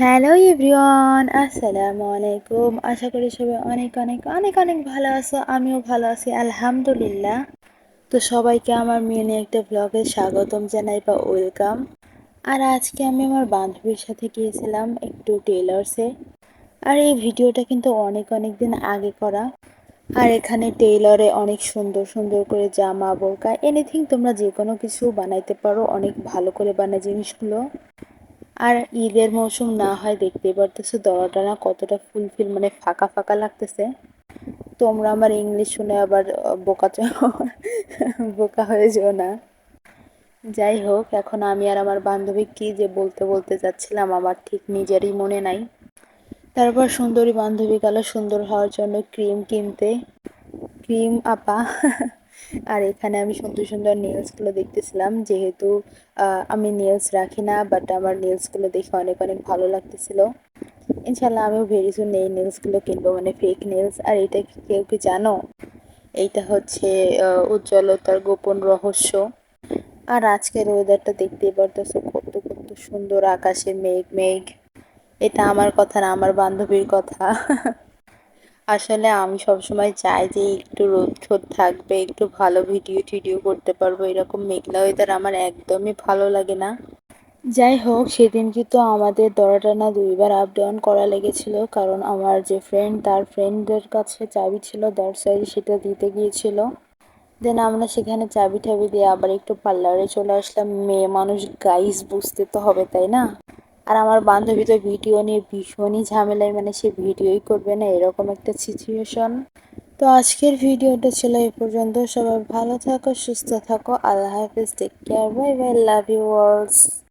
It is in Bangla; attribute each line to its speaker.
Speaker 1: হ্যালো এভরিওয়ান, আসসালামু আলাইকুম। আশা করি সবাই অনেক অনেক অনেক অনেক ভালো আছো। আমিও ভালো আছি আলহামদুলিল্লাহ। তো সবাইকে আমার মিনি একটা ব্লগে স্বাগতম জানাই বা ওয়েলকাম। আর আজকে আমি আমার বান্ধবীর সাথে গিয়েছিলাম একটু টেইলার্সে। আর এই ভিডিওটা কিন্তু অনেক অনেক দিন আগে করা। আর এখানে টেইলরে অনেক সুন্দর সুন্দর করে জামা বোরকা এনিথিং তোমরা যে কোনো কিছু বানাইতে পারো, অনেক ভালো করে বানায় জিনিসগুলো। আর ঈদের মৌসুম না হয় দেখতেই পারতেছো দরজাটা না কতটা ফুলফিল, মানে ফাঁকা ফাঁকা লাগতেছে। তোমরা আমার ইংলিশ শুনে আবার বোকা বোকা হয়ে যেও না। যাই হোক, এখন আমি আর আমার বান্ধবী কি যে বলতে বলতে যাচ্ছিলাম আমার ঠিক নিজেরই মনে নাই। তারপর সুন্দরী বান্ধবী গেল সুন্দর হওয়ার জন্য ক্রিম কিনতে। ক্রিম আপা আর এখানে আমি সুন্দর সুন্দর নেলসগুলো দেখতেছিলাম, যেহেতু আমি নেলস রাখি না, বাট আমার নেলসগুলো দেখে অনেক অনেক ভালো লাগতেছিল। ইনশাল্লাহ আমিও ভেরি সুন এই নেলসগুলো কিনবো, মানে ফেক নেলস। আর এটা কেউ কি জানো, এইটা হচ্ছে উজ্জ্বলতার গোপন রহস্য। আর আজকের ওয়েদারটা দেখতেই পারতেছো কত কত সুন্দর, আকাশে মেঘ মেঘ। এটা আমার কথা না, আমার বান্ধবীর কথা। আসলে আমি সবসময় চাই যে একটু রোদ ঠোদ থাকবে, একটু ভালো ভিডিও টিডিও করতে পারবো। এরকম মেঘলা ওয়েদার আমার একদমই ভালো লাগে না। যাই হোক, সেদিন কিন্তু আমাদের দরটানা দুইবার আপ ডাউন করা লেগেছিল, কারণ আমার যে ফ্রেন্ড তার ফ্রেন্ডদের কাছে চাবি ছিল দরজায়, সেটা দিতে গিয়েছিল। দেন আমরা সেখানে চাবি টাবি দিয়ে আবার একটু পার্লারে চলে আসলাম। মেয়ে মানুষ গাইস, বুঝতে তো হবে তাই না। আর আমার বান্ধবী তো ভিডিও নিয়ে ভীষণই ঝামেলায়, মানে সে ভিডিওই করবে না এরকম একটা সিচুয়েশন। তো আজকের ভিডিওটা ছিল এই পর্যন্ত। সবাই ভালো থাকো, সুস্থ থাকো, আল্লাহ হাফিজ, take care, bye bye, love you অলস।